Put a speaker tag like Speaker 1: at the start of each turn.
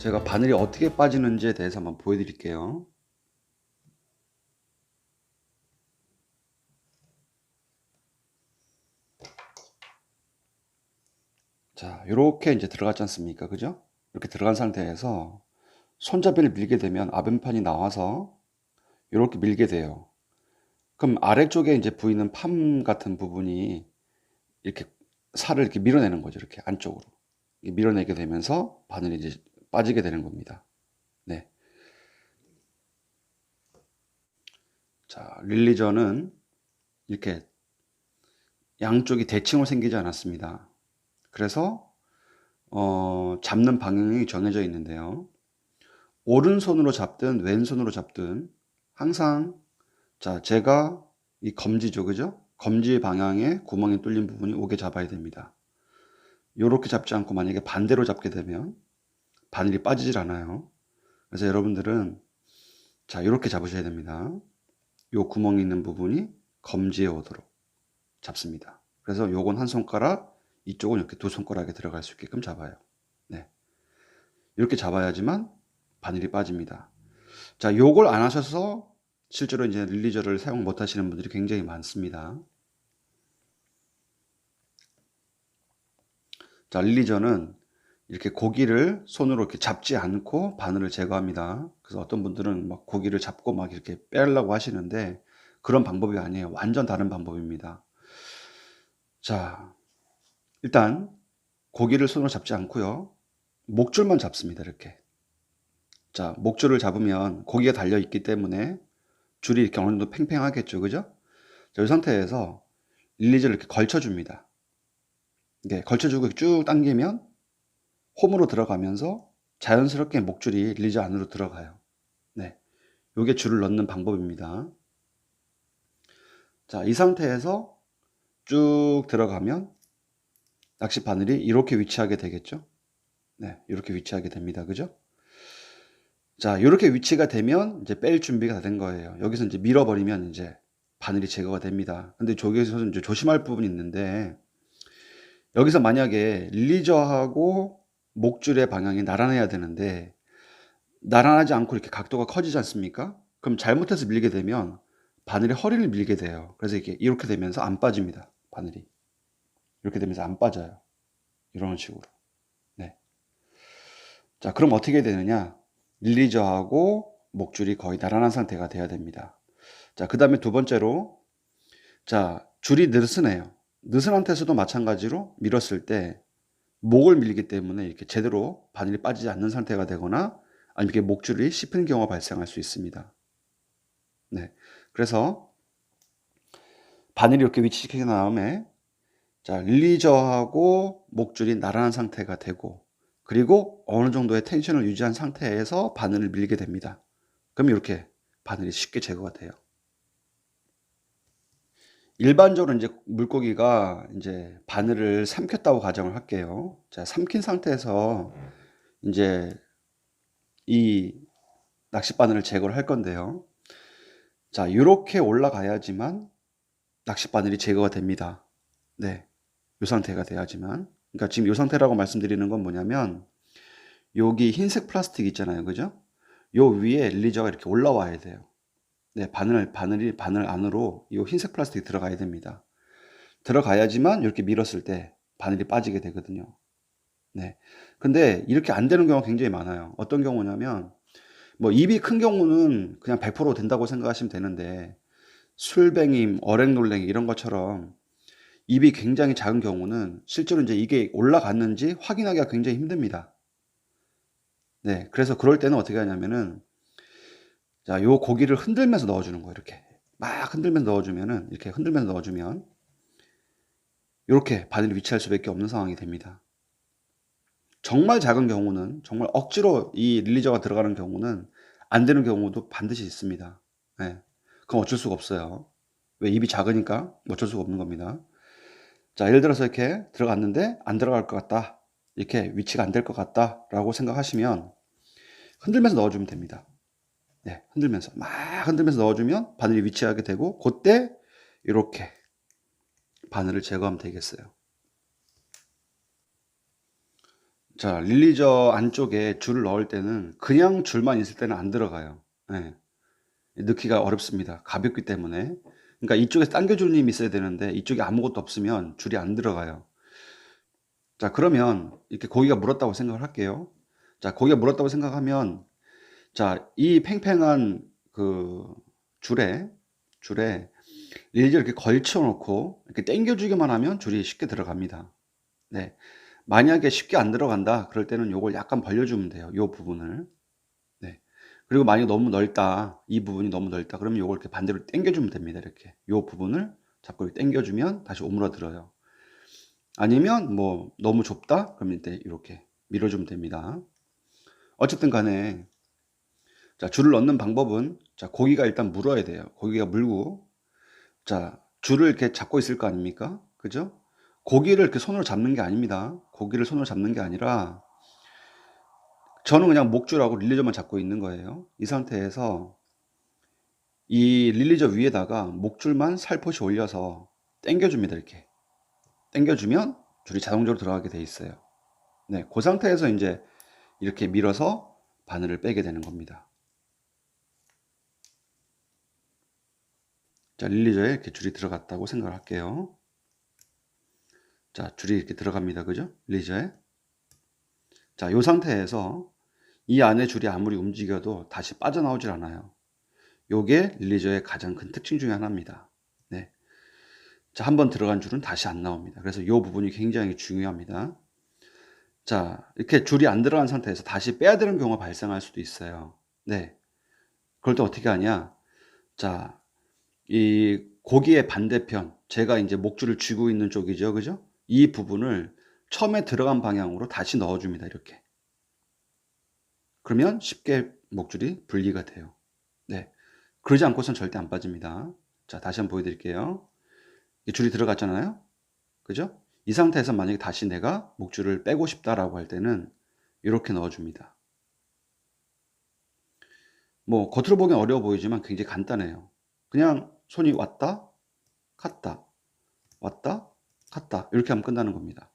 Speaker 1: 제가 바늘이 어떻게 빠지는지에 대해서 한번 보여드릴게요. 자, 이렇게 이제 들어갔지 않습니까? 그죠? 이렇게 들어간 상태에서 손잡이를 밀게 되면 앞왼판이 나와서 이렇게 밀게 돼요. 그럼 아래쪽에 이제 보이는 팜 같은 부분이 이렇게 살을 이렇게 밀어내는 거죠. 이렇게 안쪽으로. 밀어내게 되면서 바늘이 이제 빠지게 되는 겁니다. 네. 자, 릴리저는 이렇게 양쪽이 대칭으로 생기지 않았습니다. 그래서 잡는 방향이 정해져 있는데요. 오른손으로 잡든 왼손으로 잡든 항상, 자, 제가 이 검지죠, 그죠? 검지 방향에 구멍이 뚫린 부분이 오게 잡아야 됩니다. 요렇게 잡지 않고 만약에 반대로 잡게 되면 바늘이 빠지질 않아요. 그래서 여러분들은 자, 요렇게 잡으셔야 됩니다. 요 구멍이 있는 부분이 검지에 오도록 잡습니다. 그래서 요건 한 손가락, 이쪽은 이렇게 두 손가락에 들어갈 수 있게끔 잡아요. 네. 이렇게 잡아야지만 바늘이 빠집니다. 자, 요걸 안 하셔서 실제로 이제 릴리저를 사용 못 하시는 분들이 굉장히 많습니다. 자, 릴리저는 이렇게 고기를 손으로 이렇게 잡지 않고 바늘을 제거합니다. 그래서 어떤 분들은 막 고기를 잡고 막 이렇게 빼려고 하시는데 그런 방법이 아니에요. 완전 다른 방법입니다. 자, 일단 고기를 손으로 잡지 않고요. 목줄만 잡습니다. 이렇게. 자, 목줄을 잡으면 고기가 달려 있기 때문에 줄이 이렇게 어느 정도 팽팽하겠죠. 그죠? 자, 이 상태에서 릴리저를 이렇게 걸쳐줍니다. 네, 걸쳐주고 쭉 당기면 홈으로 들어가면서 자연스럽게 목줄이 릴리저 안으로 들어가요. 네, 요게 줄을 넣는 방법입니다. 자, 이 상태에서 쭉 들어가면 낚시 바늘이 이렇게 위치하게 되겠죠. 네, 이렇게 위치하게 됩니다. 그죠? 자, 이렇게 위치가 되면 이제 뺄 준비가 다 된 거예요. 여기서 이제 밀어버리면 이제 바늘이 제거가 됩니다. 근데 저기에서 이제 조심할 부분이 있는데, 여기서 만약에 릴리저하고 목줄의 방향이 나란해야 되는데 나란하지 않고 이렇게 각도가 커지지 않습니까? 그럼 잘못해서 밀게 되면 바늘이 허리를 밀게 돼요. 그래서 이렇게 되면서 안 빠집니다. 바늘이 이렇게 되면서 안 빠져요. 이런 식으로. 네. 자, 그럼 어떻게 되느냐? 릴리저하고 목줄이 거의 나란한 상태가 돼야 됩니다. 자, 그 다음에 두 번째로, 자, 줄이 느슨해요. 느슨한 상태에서도 마찬가지로 밀었을 때 목을 밀기 때문에 이렇게 제대로 바늘이 빠지지 않는 상태가 되거나 아니면 이렇게 목줄이 씹히는 경우가 발생할 수 있습니다. 네. 그래서 바늘이 이렇게 위치시킨 다음에, 자, 릴리저하고 목줄이 나란한 상태가 되고, 그리고 어느 정도의 텐션을 유지한 상태에서 바늘을 밀게 됩니다. 그럼 이렇게 바늘이 쉽게 제거가 돼요. 일반적으로 이제 물고기가 이제 바늘을 삼켰다고 가정을 할게요. 자, 삼킨 상태에서 이제 이 낚시 바늘을 제거를 할 건데요. 자, 이렇게 올라가야지만 낚시 바늘이 제거가 됩니다. 네, 이 상태가 돼야지만. 그러니까 지금 이 상태라고 말씀드리는 건 뭐냐면, 여기 흰색 플라스틱 있잖아요, 그죠? 요 위에 릴리저가 이렇게 올라와야 돼요. 네, 바늘 안으로 이 흰색 플라스틱이 들어가야 됩니다. 들어가야지만 이렇게 밀었을 때 바늘이 빠지게 되거든요. 네. 근데 이렇게 안 되는 경우가 굉장히 많아요. 어떤 경우냐면, 뭐 입이 큰 경우는 그냥 100% 된다고 생각하시면 되는데, 술뱅이, 어랭놀랭이 이런 것처럼 입이 굉장히 작은 경우는 실제로 이제 이게 올라갔는지 확인하기가 굉장히 힘듭니다. 네. 그래서 그럴 때는 어떻게 하냐면은, 자, 요 고기를 흔들면서 넣어주는 거예요. 이렇게. 막 흔들면서 넣어주면은, 이렇게 흔들면서 넣어주면, 이렇게 바늘이 위치할 수밖에 없는 상황이 됩니다. 정말 작은 경우는, 정말 억지로 이 릴리저가 들어가는 경우는 안 되는 경우도 반드시 있습니다. 네. 그건 어쩔 수가 없어요. 왜? 입이 작으니까 어쩔 수가 없는 겁니다. 자, 예를 들어서 이렇게 들어갔는데 안 들어갈 것 같다. 이렇게 위치가 안 될 것 같다. 라고 생각하시면 흔들면서 넣어주면 됩니다. 네, 흔들면서, 막 흔들면서 넣어주면 바늘이 위치하게 되고, 그때 이렇게 바늘을 제거하면 되겠어요. 자, 릴리저 안쪽에 줄을 넣을 때는 그냥 줄만 있을 때는 안 들어가요. 네. 넣기가 어렵습니다. 가볍기 때문에. 그러니까 이쪽에서 당겨주는 힘이 있어야 되는데 이쪽에 아무것도 없으면 줄이 안 들어가요. 자, 그러면 이렇게 고기가 물었다고 생각을 할게요. 자, 고기가 물었다고 생각하면, 자, 이 팽팽한 그 줄에 릴리저를 이렇게 걸쳐 놓고 이렇게 당겨주기만 하면 줄이 쉽게 들어갑니다. 네. 만약에 쉽게 안 들어간다 그럴 때는 요걸 약간 벌려주면 돼요. 요 부분을. 네. 그리고 만약에 너무 넓다, 이 부분이 너무 넓다 그러면 요걸 이렇게 반대로 당겨주면 됩니다. 이렇게 요 부분을 잡고 이렇게 당겨주면 다시 오므라들어요. 아니면 뭐 너무 좁다 그러면 이때 이렇게 밀어주면 됩니다. 어쨌든 간에 자, 줄을 넣는 방법은, 자, 고기가 일단 물어야 돼요. 고기가 물고, 자, 줄을 이렇게 잡고 있을 거 아닙니까? 그죠? 고기를 이렇게 손으로 잡는 게 아닙니다. 고기를 손으로 잡는 게 아니라 저는 그냥 목줄하고 릴리저만 잡고 있는 거예요. 이 상태에서 이 릴리저 위에다가 목줄만 살포시 올려서 당겨줍니다. 이렇게 당겨주면 줄이 자동적으로 들어가게 돼 있어요. 네, 그 상태에서 이제 이렇게 밀어서 바늘을 빼게 되는 겁니다. 자, 릴리저에 이렇게 줄이 들어갔다고 생각을 할게요. 자, 줄이 이렇게 들어갑니다. 그죠? 릴리저에. 자, 이 상태에서 이 안에 줄이 아무리 움직여도 다시 빠져나오질 않아요. 요게 릴리저의 가장 큰 특징 중에 하나입니다. 네. 자, 한번 들어간 줄은 다시 안 나옵니다. 그래서 이 부분이 굉장히 중요합니다. 자, 이렇게 줄이 안 들어간 상태에서 다시 빼야 되는 경우가 발생할 수도 있어요. 네. 그럴 때 어떻게 하냐? 자, 이 고기의 반대편, 제가 이제 목줄을 쥐고 있는 쪽이죠. 그죠? 이 부분을 처음에 들어간 방향으로 다시 넣어줍니다. 이렇게. 그러면 쉽게 목줄이 분리가 돼요. 네. 그러지 않고선 절대 안 빠집니다. 자, 다시 한번 보여드릴게요. 이 줄이 들어갔잖아요. 그죠? 이 상태에서 만약에 다시 내가 목줄을 빼고 싶다라고 할 때는 이렇게 넣어줍니다. 뭐 겉으로 보기엔 어려워 보이지만 굉장히 간단해요. 그냥 손이 왔다 갔다 왔다 갔다 이렇게 하면 끝나는 겁니다.